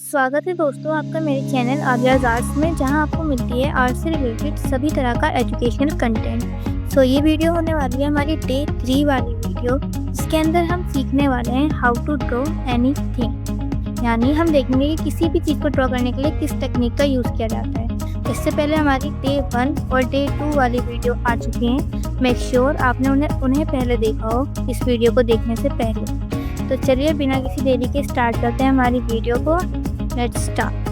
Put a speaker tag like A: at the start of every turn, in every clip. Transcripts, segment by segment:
A: स्वागत है दोस्तों आपका मेरे चैनल आर्याज़ आर्ट्स में, जहां आपको मिलती है आर्ट से रिलेटेड सभी तरह का एजुकेशनल कंटेंट। सो ये वीडियो होने वाली है हमारी डे 3 वाली वीडियो, जिसके अंदर हम सीखने वाले हैं हाउ टू ड्रॉ एनीथिंग। यानी हम देखेंगे कि किसी भी चीज़ को ड्रॉ करने के लिए किस टेक्निक का यूज़ किया जाता है। इससे पहले हमारी डे 1 और डे 2 वाली वीडियो आ चुकी हैं। मेक श्योर आपने उन्हें पहले देखा हो इस वीडियो को देखने से पहले। तो चलिए बिना किसी देरी के स्टार्ट करते हैं हमारी वीडियो को। Let's start.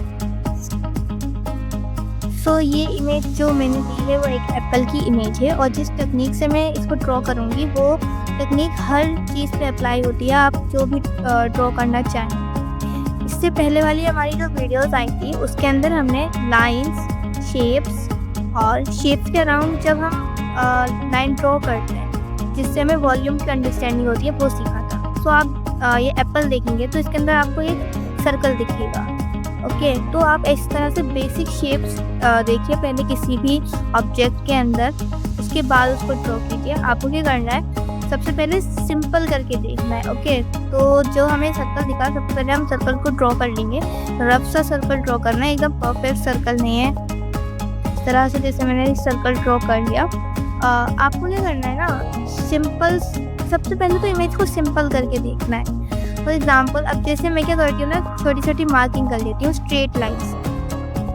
A: सो ये इमेज जो मैंने दी है वो एक एप्पल की इमेज है, और जिस टेक्निक से मैं इसको ड्रॉ करूँगी वो टेक्निक हर चीज़ पे अप्लाई होती है, आप जो भी ड्रॉ करना चाहें। इससे पहले वाली हमारी जो वीडियोस आई थी उसके अंदर हमने लाइंस, शेप्स और शेप्स के अराउंड जब हम लाइन ड्रॉ करते हैं जिससे हमें वॉल्यूम की अंडरस्टैंडिंग होती है वो सीखा था। सो आप ये एप्पल देखेंगे तो इसके अंदर आपको एक सर्कल दिखेगा। ओके, तो आप इस तरह से बेसिक शेप्स देखिए पहले किसी भी ऑब्जेक्ट के अंदर, उसके बाद उसको ड्रॉ कीजिए। आपको क्या करना है, सबसे पहले सिंपल करके देखना है। ओके, तो जो हमें सर्कल दिखा सबसे पहले हम सर्कल को ड्रॉ कर लेंगे। रफ सा सर्कल ड्रॉ करना है, एकदम परफेक्ट सर्कल नहीं है। इस तरह से जैसे मैंने सर्कल ड्रॉ कर लिया। आपको क्या करना है ना, सिंपल, सबसे पहले तो इमेज को सिंपल करके देखना है। फॉर एग्जाम्पल अब जैसे मैं क्या करती हूँ ना, छोटी छोटी मार्किंग कर लेती हूँ स्ट्रेट लाइन से,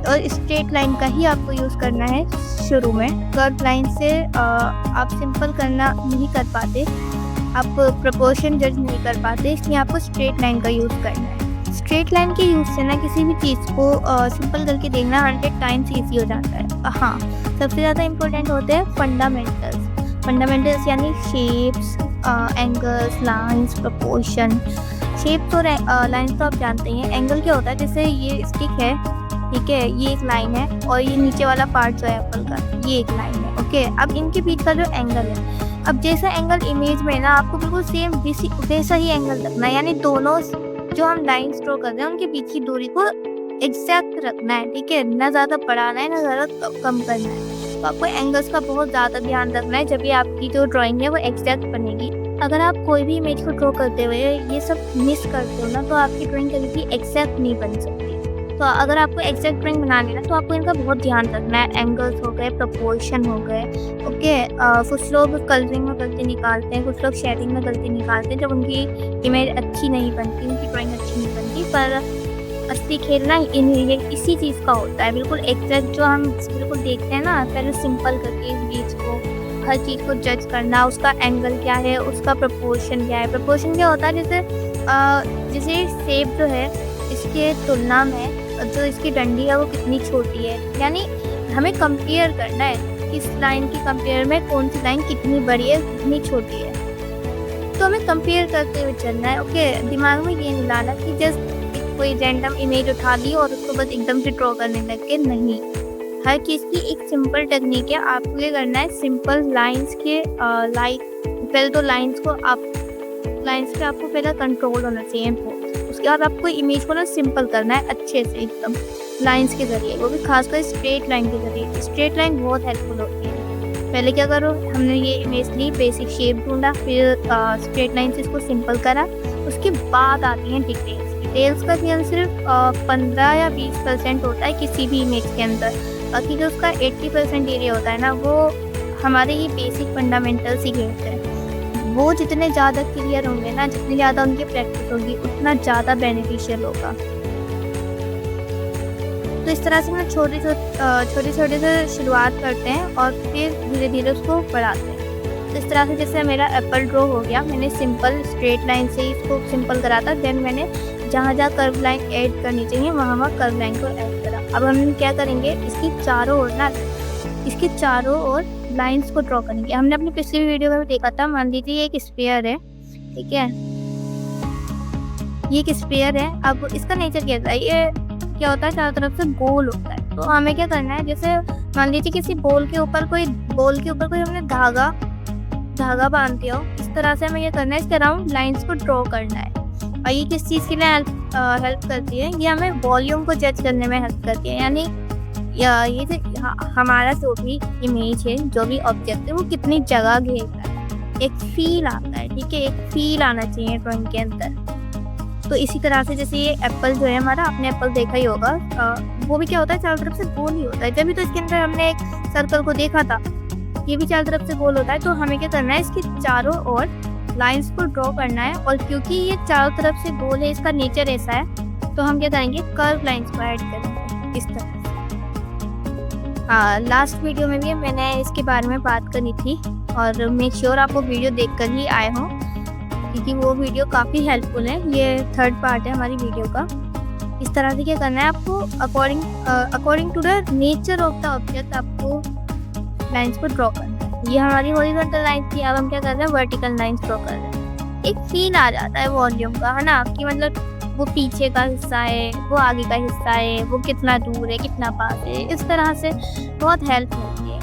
A: और स्ट्रेट लाइन का ही आपको यूज़ करना है शुरू में। कर्व लाइन से आप सिंपल करना नहीं कर पाते, आप प्रोपोर्शन जज नहीं कर पाते, इसलिए आपको स्ट्रेट लाइन का यूज़ करना है। स्ट्रेट लाइन के यूज़ से ना किसी भी चीज़ को सिंपल करके देखना 100 टाइम्स ईजी हो जाता है। हाँ, सबसे ज़्यादा इम्पोर्टेंट होते हैं फंडामेंटल्स यानी shapes, angles, lines, proportion. Shapes और लाइंस तो आप जानते हैं। एंगल क्या होता है, जैसे ये स्टिक है, ठीक है, ये एक लाइन है, और ये नीचे वाला पार्ट जो है एप्पल का ये एक लाइन है। ओके, अब इनके बीच का जो एंगल है, अब जैसा एंगल इमेज में ना आपको बिल्कुल सेम वैसा ही एंगल रखना है। यानी दोनों जो हम लाइंस ड्रॉ कर रहे हैं उनके बीच की दूरी को एग्जैक्ट रखना है, ठीक है, ना ज़्यादा बढ़ाना है ना ज़्यादा कम करना है। तो आपको एंगल्स का बहुत ज़्यादा ध्यान रखना है, जब ये आपकी जो ड्राइंग है वो एग्जैक्ट बनेगी। अगर आप कोई भी इमेज को ड्रॉ करते हुए ये सब मिस करते हो ना, तो आपकी ड्राइंग कभी भी एग्जैक्ट नहीं बन सकती। तो अगर आपको एग्जैक्ट ड्राइंग बनानी है ना, तो आपको इनका बहुत ध्यान रखना है। एंगल्स हो गए, प्रोपोर्शन हो गए। ओके, कुछ लोग कलरिंग में गलती निकालते हैं, कुछ लोग शेडिंग में गलती निकालते हैं, जब उनकी इमेज अच्छी नहीं बनती, उनकी ड्राइंग अच्छी नहीं बनती। पर असली खेलना इसी चीज़ का होता है, बिल्कुल एग्जैक्ट जो हम बिल्कुल देखते हैं ना, पहले सिंपल करके इस बीच को हर चीज़ को जज करना, उसका एंगल क्या है, उसका प्रोपोर्शन क्या है। प्रोपोर्शन क्या होता है, जैसे शेप जो है इसके तुलना में जो इसकी डंडी है वो कितनी छोटी है। यानी हमें कंपेयर करना है, किस लाइन की कंपेयर में कौन सी लाइन कितनी बड़ी है, कितनी छोटी है, तो हमें कंपेयर करते हुए चलना है। ओके, दिमाग में ये नहीं लाना कि जस्ट कोई रैंडम इमेज उठा ली और उसको बस एकदम से ड्रॉ करने लग के। नहीं, हर चीज़ की एक सिंपल टेक्निक है। आपको ये करना है, सिंपल लाइंस के पहले तो लाइंस पे आपको पहले कंट्रोल होना चाहिए। उसके बाद आपको इमेज को ना सिंपल करना है अच्छे से, एकदम लाइंस के ज़रिए, वो भी खासकर स्ट्रेट लाइन के ज़रिए। स्ट्रेट लाइन बहुत हेल्पफुल होती है। पहले क्या करो, हमने ये इमेज ली, बेसिक शेप ढूंढा, फिर स्ट्रेट लाइन से इसको सिंपल करा। उसके बाद आती हैं डिटेल्स का ध्यान सिर्फ 15 या 20% होता है किसी भी इमेज के अंदर। बाकी जो उसका 80% एरिया होता है ना, वो हमारे ये बेसिक फंडामेंटल्स ही खेलते हैं। वो जितने ज़्यादा क्लियर होंगे ना, जितनी ज़्यादा उनकी प्रैक्टिस होगी, उतना ज़्यादा बेनिफिशियल होगा। तो इस तरह से हम छोटे छोटे से शुरुआत करते हैं और फिर धीरे धीरे उसको बढ़ाते हैं। तो इस तरह से जैसे मेरा एप्पल ड्रॉ हो गया, मैंने सिंपल स्ट्रेट लाइन से ही इसको सिंपल करा था। देन मैंने जहाँ कर्व लाइन ऐड करनी चाहिए वहाँ कर्व लाइन को ऐड करा। अब हम क्या करेंगे, इसके चारों ओर लाइंस को ड्रॉ करेंगे। हमने अपनी पिछली वीडियो में भी देखा था। मान लीजिए एक स्फीयर है, ठीक है, ये एक स्फीयर है। अब इसका नेचर क्या है, ये क्या होता है, चारों तरफ से गोल होता है। तो हमें क्या करना है, जैसे मान लीजिए किसी बॉल के ऊपर कोई हमने धागा बांध दिया हो, इस तरह से हमें ये करना है, इसके अराउंड लाइंस को ड्रॉ करना है। और ये किस चीज़ के लिए हेल्प करती है, ये हमें वॉल्यूम को जज करने में हेल्प करती है। यानी ये जो हमारा जो भी इमेज है, जो भी ऑब्जेक्ट है, वो कितनी जगह घेरता है, एक फील आता है, ठीक है, एक फील आना चाहिए ड्राइंग के अंदर। तो इसी तरह से जैसे ये एप्पल जो है हमारा, आपने एप्पल देखा ही होगा, वो भी क्या होता है, चारों तरफ से गोल ही होता है। जब भी तो इसके अंदर हमने एक सर्कल को देखा था, ये भी चारों तरफ से गोल होता है। तो हमें क्या करना है, इसके चारों ओर लाइंस को ड्रॉ करना है। और क्योंकि ये चारों तरफ से गोल है, इसका नेचर ऐसा है, तो हम क्या करेंगे, कर्व लाइंस को ऐड करेंगे इस तरह से। लास्ट वीडियो में भी मैंने इसके बारे में बात करी थी, और मेक श्योर आप वो वीडियो देख कर ही आए हों, क्योंकि वो वीडियो काफ़ी हेल्पफुल है। ये थर्ड पार्ट है हमारी वीडियो का। इस तरह से क्या करना है आपको, according to the nature of the object आपको लाइंस को ड्रॉ करना है। ये हमारी हॉरिजॉन्टल लाइन थी, अब हम क्या कर रहे हैं, वर्टिकल लाइंस ड्रॉ कर रहे हैं। एक फील आ जाता है वॉल्यूम का, है ना, कि मतलब वो पीछे का हिस्सा है, वो आगे का हिस्सा है, वो कितना दूर है, कितना पास है। इस तरह से बहुत हेल्प मिलती है,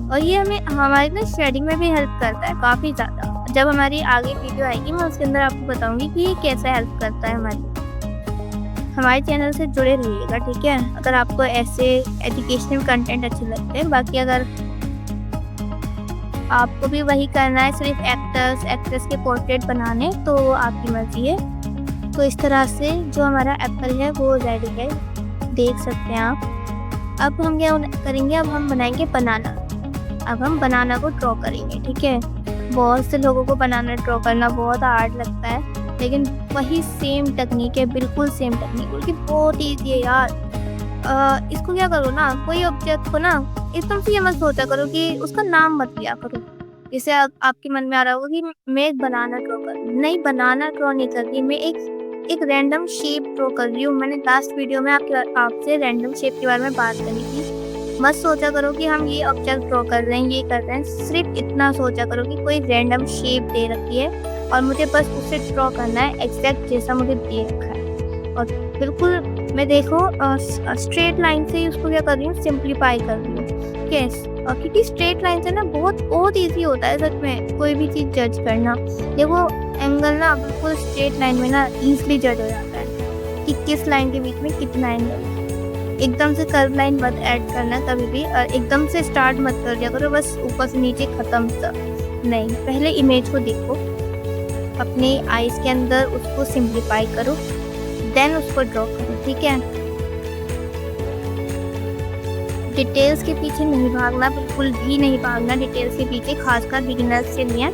A: और ये हमें हमारी ना शेडिंग में भी हेल्प करता है काफ़ी ज़्यादा। जब हमारी आगे वीडियो आएगी, मैं उसके अंदर आपको बताऊंगी कि ये कैसे हेल्प करता है हमारे चैनल से जुड़े रहिएगा, ठीक है, अगर आपको ऐसे एजुकेशनल कंटेंट अच्छे लगते हैं। बाकी अगर आपको भी वही करना है, सिर्फ एक्ट्रेस के पोर्ट्रेट बनाने, तो आपकी मर्जी है। तो इस तरह से जो हमारा एप्पल है वो रेडी है, देख सकते हैं आप। अब हम क्या करेंगे, अब हम बनाएंगे बनाना। अब हम बनाना को ड्रॉ करेंगे, ठीक है। बहुत से लोगों को बनाना ड्रॉ करना बहुत हार्ड लगता है, लेकिन वही सेम टेक्निक है, बिल्कुल सेम टेक्निक, बल्कि बहुत ईजी है यार। इसको क्या करो ना, कोई ऑब्जेक्ट को ना एकदम से ये मत सोचा करो कि उसका नाम मत लिया करो। जैसे आपके मन में आ रहा होगा कि मैं एक बनाना ड्रॉ कर रही हूँ, नहीं, बनाना ड्रॉ नहीं कर रही, मैं एक रैंडम शेप ड्रॉ कर रही हूँ। मैंने लास्ट वीडियो में आपसे रैंडम शेप के बारे में बात करी थी। मत सोचा करो कि हम ये ऑब्जेक्ट ड्रॉ कर रहे हैं, ये कर रहे हैं। सिर्फ इतना सोचा करो कि कोई रैंडम शेप दे रखी है और मुझे बस उसे ड्रॉ करना है एग्जैक्ट जैसा मुझे दे रखा है। और बिल्कुल मैं देखो स्ट्रेट लाइन से ही उसको क्या कर रही हूँ, सिंप्लीफाई कर रही हूँ, कैसे, क्योंकि स्ट्रेट लाइन से ना बहुत ईजी होता है सच में कोई भी चीज़ जज करना। देखो एंगल ना बिल्कुल स्ट्रेट लाइन में ना ईजिली जज हो जाता है कि किस लाइन के बीच में कितना एंगल है। एकदम से कर्व लाइन मत ऐड करना कभी भी, और एकदम से स्टार्ट मत कर दिया करो बस ऊपर से नीचे ख़त्म सब नहीं। पहले इमेज को देखो अपने आईज के अंदर, उसको सिंप्लीफाई करो, देन उसको ड्रॉ करो, ठीक है। डिटेल्स के पीछे नहीं भागना, बिल्कुल भी नहीं भागना डिटेल्स के पीछे, खासकर बिगिनर्स के लिए।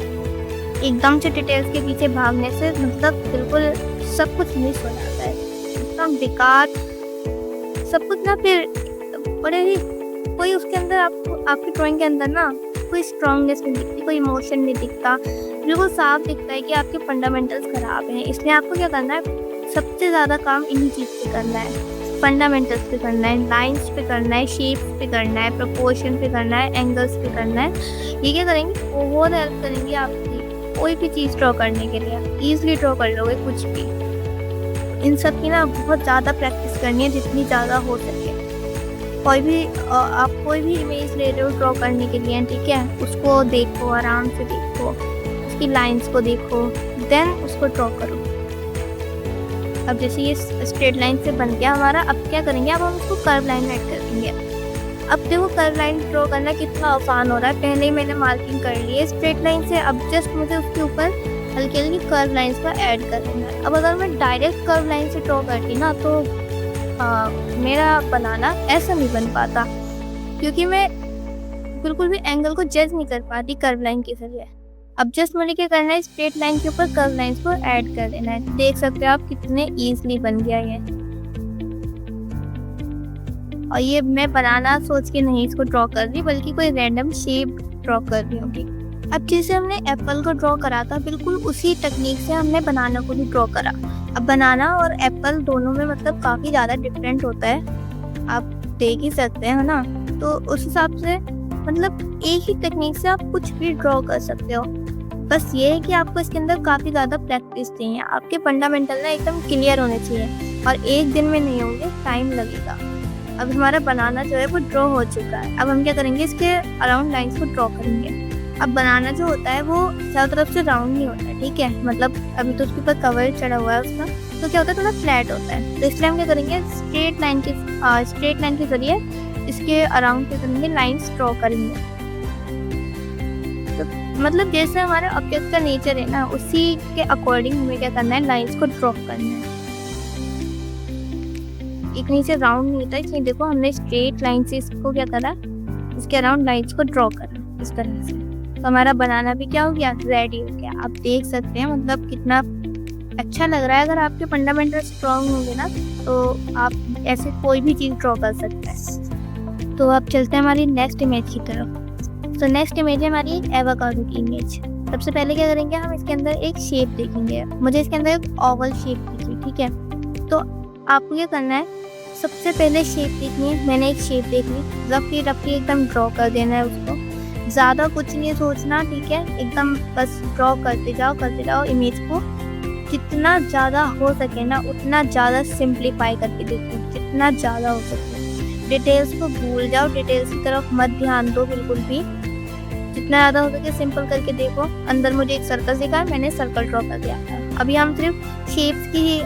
A: एकदम से डिटेल्स के पीछे भागने से मतलब बिल्कुल सब कुछ मिस हो जाता है, एकदम बेकार सब कुछ ना। फिर बड़े ही कोई उसके अंदर आपकी ड्राइंग के अंदर ना कोई स्ट्रॉन्गनेस नहीं दिखती, कोई इमोशन नहीं दिखता, बिल्कुल साफ दिखता है कि आपके फंडामेंटल्स खराब हैं। इसलिए आपको क्या करना है, सबसे ज़्यादा काम इन्हीं चीज़ पे करना है, फंडामेंटल्स पे करना है, लाइंस पे करना है, शेप्स पे करना है, प्रोपोर्शन पे करना है, एंगल्स पे करना है। ये क्या करेंगे, बहुत हेल्प करेंगे आपकी कोई भी चीज़ ड्रॉ करने के लिए। ईजिली ड्रॉ कर लोगे कुछ भी। इन सब की ना बहुत ज़्यादा प्रैक्टिस करनी है, जितनी ज़्यादा हो सके। आप कोई भी इमेज ले रहे हो ड्रॉ करने के लिए, ठीक है, उसको देखो, आराम से देखो, उसकी लाइंस को देखो, देन उसको ड्रॉ करो। अब जैसे ये स्ट्रेट लाइन से बन गया हमारा, अब क्या करेंगे, अब हम उसको कर्व लाइन ऐड करेंगे। अब देखो कर्व लाइन ड्रॉ करना कितना आसान हो रहा है, पहले ही मैंने मार्किंग कर ली है स्ट्रेट लाइन से। अब जस्ट मुझे उसके ऊपर हल्की हल्की कर्व लाइंस का ऐड कर देना है। अब अगर मैं डायरेक्ट कर्व लाइन से ड्रॉ करती ना, तो मेरा बनाना ऐसा नहीं बन पाता, क्योंकि मैं बिल्कुल भी एंगल को जज नहीं कर पाती कर्व लाइन के जरिए। अब जस्ट मुझे क्या करना है, स्ट्रेट लाइन के ऊपर कर्व लाइंस को ऐड कर देना है। देख सकते हो आप कितने ईजिली बन गया ये। और ये मैं बनाना सोच के नहीं इसको ड्रॉ कर रही, बल्कि कोई रैंडम शेप ड्रॉ कर रही होगी। अब जैसे हमने एप्पल को ड्रॉ करा था, बिल्कुल उसी टेक्निक से हमने बनाना को भी ड्रॉ करा। अब बनाना और एप्पल दोनों में मतलब काफ़ी ज़्यादा डिफरेंट होता है, आप देख ही सकते हैं, है ना। तो उस हिसाब से मतलब एक ही टेक्निक से आप कुछ भी ड्रॉ कर सकते हो। बस ये है कि आपको इसके अंदर काफ़ी ज़्यादा प्रैक्टिस चाहिए, आपके फंडामेंटल ना एकदम क्लियर होने चाहिए, और एक दिन में नहीं होंगे, टाइम लगेगा। अब हमारा बनाना जो है वो ड्रॉ हो चुका है। अब हम क्या करेंगे, इसके अराउंड लाइंस को ड्रॉ करेंगे। अब बनाना जो होता है वो चारों तरफ से राउंड नहीं होता है, ठीक है, मतलब अभी तो उसके ऊपर कवर चढ़ा हुआ है उसका, तो क्या होता है थोड़ा फ्लैट होता है। तो इसलिए हम क्या करेंगे, स्ट्रेट लाइन के जरिए इसके अराउंड क्या करेंगे, लाइंस ड्रॉ करेंगे। तो मतलब जैसे हमारे ऑब्जेक्ट का नेचर है ना, उसी के अकॉर्डिंग हमें क्या करना है, लाइंस को ड्रॉ करना है। एक नीचे राउंड नहीं होता, इसलिए देखो हमने स्ट्रेट लाइन से इसको क्या करा, इसके अराउंड लाइंस को ड्रॉ करा इस तरह से। तो हमारा बनाना भी क्या हो गया, रेडी हो गया। आप देख सकते हैं मतलब कितना अच्छा लग रहा है। अगर आपके फंडामेंटल स्ट्रॉन्ग होंगे ना, तो आप ऐसे कोई भी चीज़ ड्रॉ कर सकते हैं। तो अब चलते हैं हमारी नेक्स्ट इमेज की तरफ। तो नेक्स्ट इमेज है हमारी एवोकाडो की इमेज। सबसे पहले क्या करेंगे, हम इसके अंदर एक शेप देखेंगे। मुझे इसके अंदर एक ओवल शेप दिखी, ठीक है। तो आपको क्या करना है, सबसे पहले शेप देखनी है। मैंने एक शेप देख ली, रफली एकदम ड्रॉ कर देना है उसको। ज़्यादा कुछ नहीं सोचना, ठीक है, एकदम बस ड्रॉ करते जाओ इमेज को। जितना ज़्यादा हो सके ना उतना ज़्यादा सिंप्लीफाई करके देखो, जितना ज़्यादा हो सके। डिटेल्स को भूल जाओ, डिटेल्स की तरफ मत ध्यान दो बिल्कुल भी। जितना ज़्यादा हो सके सिंपल करके देखो। अंदर मुझे एक सर्कल दिखा, मैंने सर्कल ड्रॉ कर दिया। अभी हम सिर्फ शेप्स की ही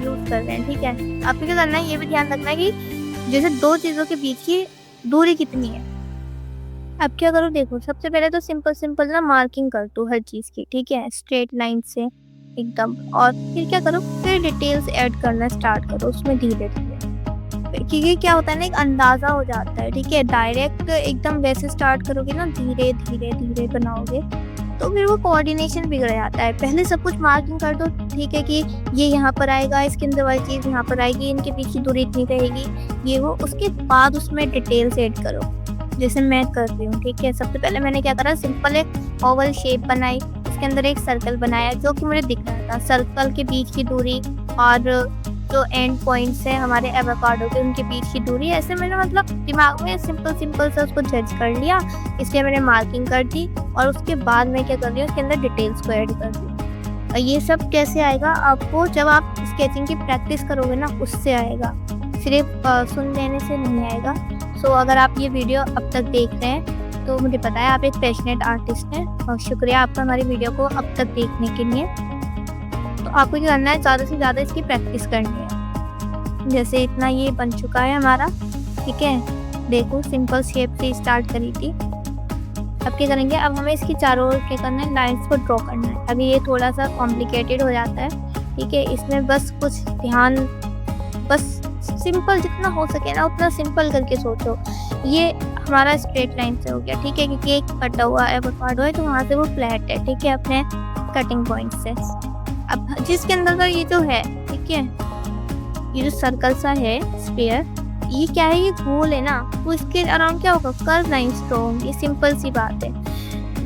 A: यूज़ कर रहे हैं, ठीक है। आपको क्या करना है, ये भी ध्यान रखना है कि जैसे दो चीज़ों के बीच की दूरी कितनी है। अब क्या करो, देखो सबसे पहले तो सिंपल ना मार्किंग कर दो हर चीज़ की, ठीक है, स्ट्रेट लाइन से एकदम। और फिर क्या करो, फिर डिटेल्स ऐड करना स्टार्ट करो उसमें धीरे धीरे, क्योंकि क्या होता है ना, एक अंदाज़ा हो जाता है, ठीक है। डायरेक्ट एकदम वैसे स्टार्ट करोगे ना, धीरे धीरे बनाओगे तो फिर वो कोऑर्डिनेशन बिगड़ जाता है। पहले सब कुछ मार्किंग कर दो, ठीक है, कि ये यहाँ पर आएगा, इसके अंदर वाली चीज़ यहाँ पर आएगी, इनके बीच की दूरी इतनी रहेगी, ये वो। उसके बाद उसमें डिटेल्स ऐड करो, जैसे मैं कर रही हूँ, ठीक है। सबसे पहले मैंने क्या करा, सिंपल एक ओवल शेप बनाई, इसके अंदर एक सर्कल बनाया जो कि मुझे दिख रहा था। सर्कल के बीच की दूरी और जो एंड पॉइंट्स है हमारे एवोकाडो के, उनके बीच की दूरी, ऐसे मैंने मतलब दिमाग में सिंपल से उसको जज कर लिया। इसलिए मैंने मार्किंग कर दी और उसके बाद मैं क्या कर रही हूँ, उसके अंदर डिटेल्स को ऐड कर दी। और ये सब कैसे आएगा आपको, जब आप स्केचिंग की प्रैक्टिस करोगे ना, उससे आएगा, सिर्फ सुन लेने से नहीं आएगा। सो अगर आप ये वीडियो अब तक देख रहे हैं तो मुझे पता है आप एक पैशनेट आर्टिस्ट हैं, और शुक्रिया आपका हमारी वीडियो को अब तक देखने के लिए। तो आपको क्या करना है, ज़्यादा से ज़्यादा इसकी प्रैक्टिस करनी है। जैसे इतना ये बन चुका है हमारा, ठीक है। देखो सिंपल शेप से स्टार्ट करी थी। अब क्या करेंगे, अब हमें इसकी चारों ओर क्या करना है, लाइंस को ड्रॉ करना है। अभी ये थोड़ा सा कॉम्प्लिकेटेड हो जाता है, ठीक है। इसमें बस कुछ ध्यान, बस सिंपल जितना हो सके ना उतना सिंपल करके सोचो। ये हमारा स्ट्रेट लाइन से हो गया, ठीक है, क्योंकि एक कटा हुआ एवोकाडो है तो वहाँ से वो फ्लैट है, ठीक है, अपने कटिंग पॉइंट से। अब जिसके अंदर का ये जो है, ठीक है, ये जो सर्कल सा है स्फीयर, ये क्या है, ये गोल है ना, तो इसके अराउंड क्या होगा, कर्व लाइंस ड्रॉ होंगी। सिंपल सी बात है।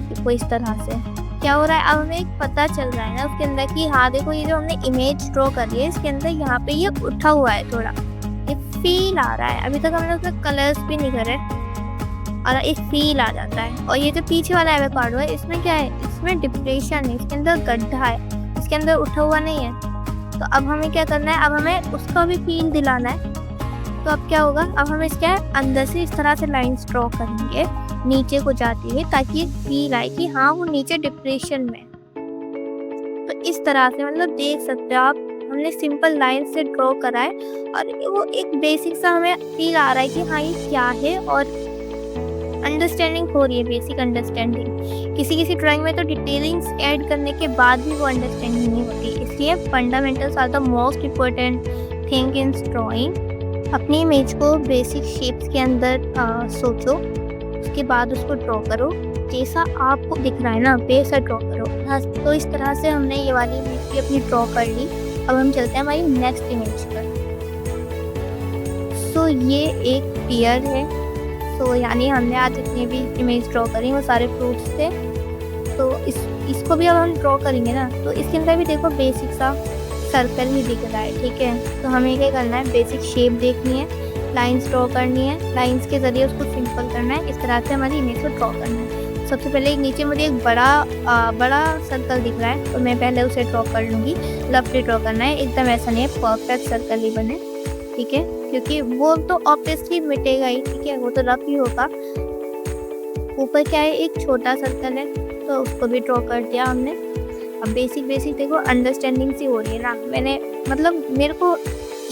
A: देखो इस तरह से क्या हो रहा है, अब हमें एक पता चल रहा है ना उसके अंदर कि हाँ देखो ये जो हमने इमेज ड्रॉ करी है, इसके अंदर यहाँ पे ये उठा हुआ है, थोड़ा ये फील आ रहा है। अभी तक हमने उसमें कलर्स भी नहीं करे और एक फील आ जाता है। और ये जो पीछे वाला एवोकाडो है, इसमें क्या है, इसमें डिप्रेशन है, इसके अंदर गड्ढा है, इसके अंदर उठा हुआ नहीं है। तो अब हमें क्या करना है, अब हमें उसका भी फील दिलाना है। तो अब क्या होगा, अब हम इसके अंदर से इस तरह से लाइंस ड्रॉ करेंगे नीचे को जाती है, ताकि फील आए कि हाँ वो नीचे डिप्रेशन में। तो इस तरह से मतलब देख सकते हो आप, हमने सिंपल लाइन से ड्रॉ करा है और वो एक बेसिक सा हमें फील आ रहा है कि हाँ ये क्या है, और अंडरस्टैंडिंग हो रही है, बेसिक अंडरस्टैंडिंग। किसी ड्राइंग में तो डिटेलिंग्स ऐड करने के बाद भी वो अंडरस्टैंडिंग नहीं होती, इसलिए fundamentals are the most important thing in drawing. अपनी इमेज को बेसिक शेप्स के अंदर सोचो, उसके बाद उसको ड्रॉ करो, जैसा आपको दिख रहा है ना वैसा ड्रॉ करो। हाँ, तो इस तरह से हमने ये वाली इमेज भी अपनी ड्रॉ कर ली। अब हम चलते हैं हमारी नेक्स्ट इमेज पर। सो ये एक पियर है। सो यानी हमने आज जितनी भी इमेज ड्रॉ करी वो सारे फ्रूट्स थे। तो इसको भी अब हम ड्रॉ करेंगे ना, तो इसके अंदर भी देखो बेसिक सा सर्कल ही दिख रहा है, ठीक है। तो हमें क्या करना है, बेसिक शेप देखनी है, लाइंस ड्रॉ करनी है, लाइंस के ज़रिए उसको सिंपल करना है। इस तरह से हमारी इमेज को ड्रॉ करना है। सबसे पहले एक नीचे मुझे एक बड़ा सर्कल दिख रहा है, तो मैं पहले उसे ड्रॉ कर लूँगी। लफली ड्रॉ करना है, एकदम ऐसा नहीं है परफेक्ट सर्कल ही बने, ठीक है, क्योंकि वो तो ऑब्वियसली मिटेगा ही, ठीक है, वो तो रफ ही होगा। ऊपर क्या है, एक छोटा सर्कल है, तो उसको भी ड्रॉ कर दिया हमने। अब बेसिक देखो अंडरस्टैंडिंग सी हो रही है ना, मैंने मतलब मेरे को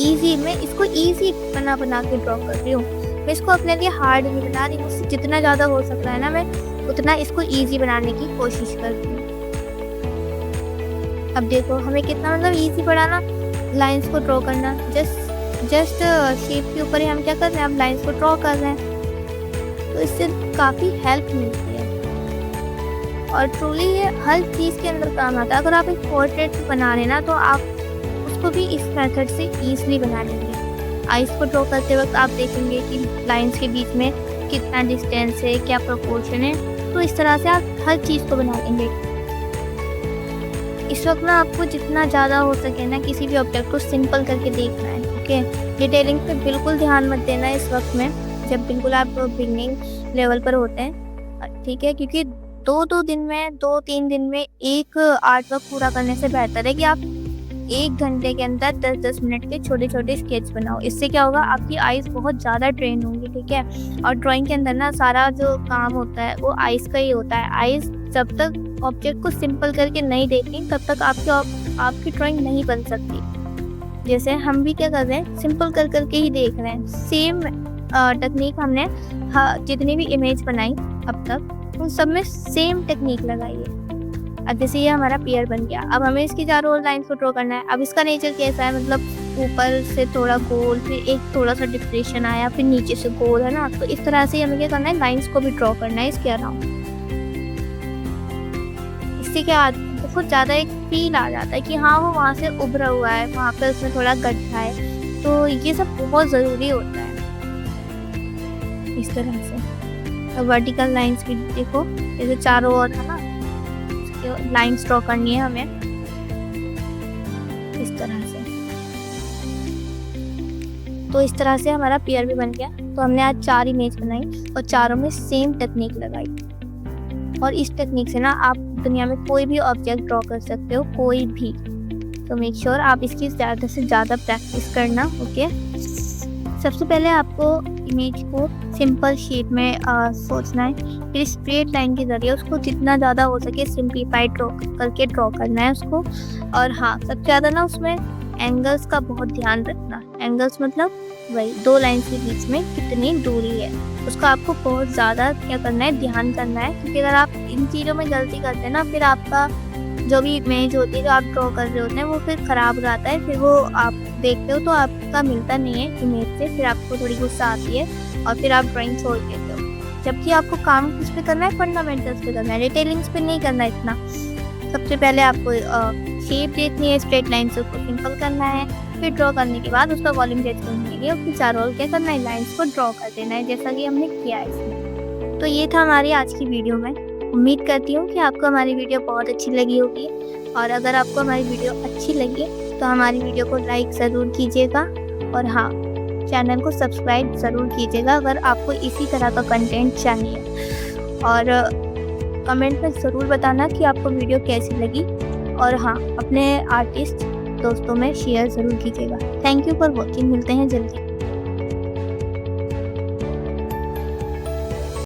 A: ईजी, मैं इसको ईजी बना के ड्रॉ कर रही हूँ। मैं इसको अपने लिए हार्ड नहीं बना रही, मुझसे जितना ज़्यादा हो सकता है ना मैं उतना इसको ईज़ी बनाने की कोशिश करती हूँ। अब देखो हमें कितना मतलब ईज़ी पड़ा ना लाइन्स को ड्रॉ करना। जस्ट शेप के ऊपर ही हम क्या कर रहे हैं, अब लाइन्स को ड्रॉ कर रहे हैं। तो इससे काफ़ी हेल्प मिलती है और ट्रूली ये हर चीज़ के अंदर काम आता है। अगर आप एक पोर्ट्रेट बना रहे हैं ना, तो आप उसको भी इस मेथड से ईज़िली बना लेंगे। आइज़ को ड्रॉ करते वक्त आप देखेंगे कि लाइन्स के बीच में कितना डिस्टेंस है, क्या प्रोपोर्शन है। तो इस तरह से आप हर चीज़ को बना लेंगे। इस वक्त ना आपको जितना ज़्यादा हो सके ना किसी भी ऑब्जेक्ट को सिंपल करके देखना है। ओके, डिटेलिंग पे बिल्कुल ध्यान मत देना इस वक्त में, जब बिल्कुल आप बिगिनिंग लेवल पर होते हैं। ठीक है, क्योंकि 2-3 दिन में एक आर्ट वर्क पूरा करने से बेहतर है कि आप 1 घंटे के अंदर 10-10 मिनट के छोटे-छोटे स्केच बनाओ। इससे क्या होगा, आपकी आइज़ बहुत ज़्यादा ट्रेन होंगी। ठीक है, और ड्राइंग के अंदर ना सारा जो काम होता है वो आइज़ का ही होता है। आइज़ जब तक ऑब्जेक्ट को सिंपल करके नहीं देखती तब तक आपकी ड्राइंग नहीं बन सकती। जैसे हम भी क्या कर रहे हैं, सिंपल कर के ही देख रहे हैं। सेम टेक्निक हमने जितनी भी इमेज बनाई अब तक उन सब में सेम टेक्निक लगाई है। अब जैसे ये हमारा पेयर बन गया, अब हमें इसकी चारों ओर लाइन्स को ड्रॉ करना है। अब इसका नेचर कैसा है, मतलब ऊपर से थोड़ा गोल, फिर एक थोड़ा सा डिप्रेशन आया, फिर नीचे से गोल, है ना। तो इस तरह से हमें क्या करना है, लाइन्स को भी ड्रॉ करना है इसके अराउंड। इससे क्या बहुत ज़्यादा एक फील आ जाता है कि हाँ वो वहाँ से उभरा हुआ है, वहाँ पे उसमें थोड़ा गड्ढा है। तो ये सब बहुत ज़रूरी होता है इस तरह से। तो वर्टिकल लाइन्स भी देखो, जैसे चारों ओर है ना लाइन्स ड्रॉ करनी है हमें इस तरह से। तो इस तरह से हमारा पेयर भी बन गया। तो हमने आज 4 इमेज बनाई और चारों में सेम टेक्निक लगाई। और इस टेक्निक से ना आप दुनिया में कोई भी ऑब्जेक्ट ड्रॉ कर सकते हो, कोई भी। तो मेक श्योर आप इसकी ज़्यादा से ज़्यादा प्रैक्टिस करना। ओके, सबसे पहले आपको इमेज को सिंपल शेप में सोचना है, फिर स्ट्रेट लाइन के ज़रिए उसको जितना ज़्यादा हो सके सिंप्लीफाइड ड्रॉ करना है उसको। और हाँ, सबसे ज़्यादा ना उसमें एंगल्स का बहुत ध्यान रखना। एंगल्स मतलब वही 2 लाइन्स के बीच में कितनी दूरी है, उसका आपको बहुत ज़्यादा क्या करना है, ध्यान करना है। क्योंकि अगर आप इन चीज़ों में गलती करते हैं ना, फिर आपका जो भी इमेज होती है, जो आप ड्रॉ कर रहे होते हैं, वो फिर ख़राब हो जाता है। फिर वो आप देखते हो तो आपका मिलता नहीं है इमेज से, फिर आपको थोड़ी गुस्सा आती है और फिर आप ड्राइंग छोड़ देते हो। जबकि आपको काम किस पे करना है, फंडामेंटल्स पे करना है, डिटेलिंग्स पे नहीं करना इतना। सबसे पहले आपको शेप देखनी है, स्ट्रेट लाइन से उसको सिंपल करना है, फिर ड्रॉ करने के बाद उसका वॉल्यूम चेंज करने के लिए उसके चारों ओर क्या करना है, लाइन्स को ड्रॉ कर देना है, जैसा कि हमने किया है इसमें। तो ये था हमारी आज की वीडियो में। उम्मीद करती हूँ कि आपको हमारी वीडियो बहुत अच्छी लगी होगी। और अगर आपको हमारी वीडियो अच्छी लगी तो हमारी वीडियो को लाइक ज़रूर कीजिएगा। और हाँ, चैनल को सब्सक्राइब ज़रूर कीजिएगा अगर आपको इसी तरह का कंटेंट चाहिए। और कमेंट में ज़रूर बताना कि आपको वीडियो कैसी लगी। और हाँ, अपने आर्टिस्ट दोस्तों में शेयर ज़रूर कीजिएगा। Thank you for watching. मिलते हैं जल्दी।